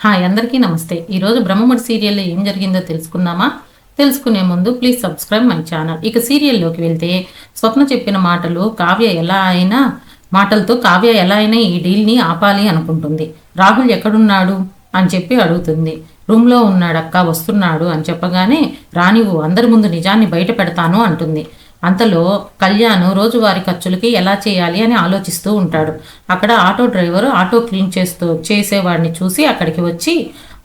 Hi అందరికీ నమస్తే. ఈరోజు బ్రహ్మముడి సీరియల్లో ఏం జరిగిందో తెలుసుకుందామా? తెలుసుకునే ముందు ప్లీజ్ సబ్స్క్రైబ్ మై ఛానల్. ఇక సీరియల్లోకి వెళ్తే స్వప్న చెప్పిన మాటలతో కావ్య ఎలా అయినా ఈ డీల్ని ఆపాలి అనుకుంటుంది. రాహుల్ ఎక్కడున్నాడు అని చెప్పి అడుగుతుంది. రూమ్లో ఉన్నాడక్క, వస్తున్నాడు అని చెప్పగానే రానివ్వు, అందరి ముందు నిజాన్ని బయట పెడతాను అంటుంది. అంతలో కళ్యాణ్ రోజువారీ ఖర్చులకి ఎలా చేయాలి అని ఆలోచిస్తూ ఉంటాడు. అక్కడ ఆటో డ్రైవరు ఆటో క్లీన్ చేసేవాడిని చూసి అక్కడికి వచ్చి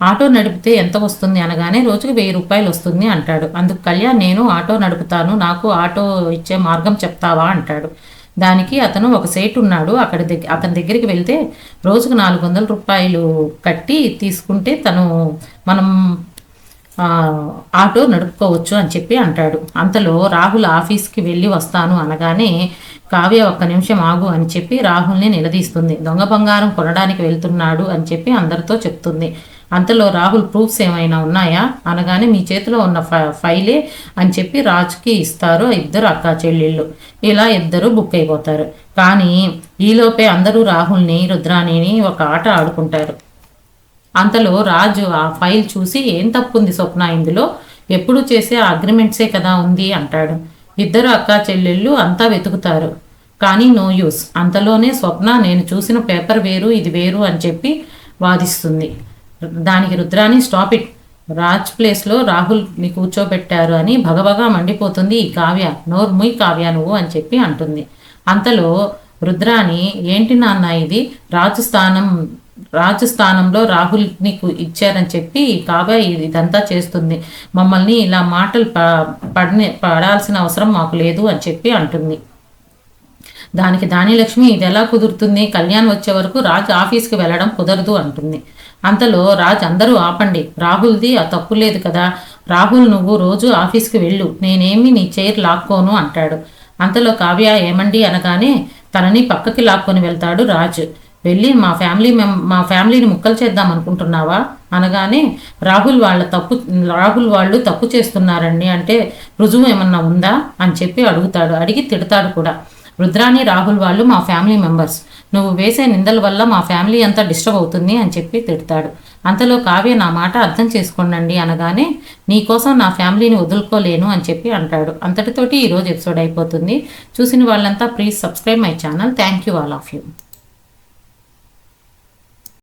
ఆటో నడిపితే ఎంత వస్తుంది అనగానే రోజుకి 1000 రూపాయలు వస్తుంది అంటాడు. అందుకు కళ్యాణ్ నేను ఆటో నడుపుతాను, నాకు ఆటో ఇచ్చే మార్గం చెప్తావా అంటాడు. దానికి అతను ఒక సేటు ఉన్నాడు, అతని దగ్గరికి వెళ్తే రోజుకు 400 రూపాయలు కట్టి తీసుకుంటే మనం ఆటో నడుపుకోవచ్చు అని చెప్పి అంటాడు. అంతలో రాహుల్ ఆఫీస్కి వెళ్ళి వస్తాను అనగానే కావ్య ఒక్క నిమిషం ఆగు అని చెప్పి రాహుల్ని నిలదీస్తుంది. దొంగ బంగారం కొనడానికి వెళ్తున్నాడు అని చెప్పి అందరితో చెప్తుంది. అంతలో రాహుల్ ప్రూఫ్స్ ఏమైనా ఉన్నాయా అనగానే మీ చేతిలో ఉన్న ఫైలే అని చెప్పి రాజుకి ఇస్తారు ఇద్దరు అక్కా చెల్లెళ్ళు. ఇలా ఇద్దరు బుక్ అయిపోతారు. కానీ ఈలోపే అందరూ రాహుల్ని రుద్రాణిని ఒక ఆట ఆడుకుంటారు. అంతలో రాజు ఆ ఫైల్ చూసి ఏం తప్పుంది స్వప్న, ఇందులో ఎప్పుడు చేసే అగ్రిమెంట్సే కదా ఉంది అంటాడు. ఇద్దరు అక్కా చెల్లెళ్ళు అంతా వెతుకుతారు, కానీ నో యూస్. అంతలోనే స్వప్న నేను చూసిన పేపర్ వేరు, ఇది వేరు అని చెప్పి వాదిస్తుంది. దానికి రుద్రాని స్టాప్ ఇట్, రాజ్ ప్లేస్లో రాహుల్ని కూర్చోబెట్టారు అని భగభగా మండిపోతుంది ఈ కావ్య. నోర్ముయ్ కావ్య నువ్వు అని చెప్పి అంటుంది. అంతలో రుద్రాని ఏంటి నాన్న ఇది, రాజు స్థానంలో రాహుల్ నీకు ఇచ్చారని చెప్పి కావ్య ఇదంతా చేస్తుంది, మమ్మల్ని ఇలా మాటలు పడాల్సిన అవసరం మాకు లేదు అని చెప్పి అంటుంది. దానికి దానిలక్ష్మి ఇది ఎలా కుదురుతుంది, కళ్యాణ్ వచ్చే వరకు రాజ్ ఆఫీస్కి వెళ్ళడం కుదరదు అంటుంది. అంతలో రాజ్ అందరూ ఆపండి, రాహుల్ది ఆ తప్పు లేదు కదా, రాహుల్ నువ్వు రోజు ఆఫీస్కి వెళ్ళు, నేనేమి నీ చైర్ లాక్కోను అంటాడు. అంతలో కావ్య ఏమండి అనగానే తనని పక్కకి లాక్కొని వెళ్తాడు రాజ్. వెళ్ళి మా ఫ్యామిలీని ముక్కలు చేద్దాం అనుకుంటున్నావా అనగానే రాహుల్ వాళ్ళు తప్పు చేస్తున్నారండి అంటే రుజువు ఏమన్నా ఉందా అని చెప్పి అడుగుతాడు. అడిగి తిడతాడు కూడా. రుద్రాని రాహుల్ వాళ్ళు మా ఫ్యామిలీ మెంబర్స్, నువ్వు వేసే నిందల వల్ల మా ఫ్యామిలీ అంతా డిస్టర్బ్ అవుతుంది అని చెప్పి తిడతాడు. అంతలో కావ్య నా మాట అర్థం చేసుకోండి అనగానే నీకోసం నా ఫ్యామిలీని వదులుకోలేను అని చెప్పి అంటాడు. అంతటితోటి ఈరోజు ఎపిసోడ్ అయిపోతుంది. చూసిన వాళ్ళంతా please subscribe my channel. Thank you all of you.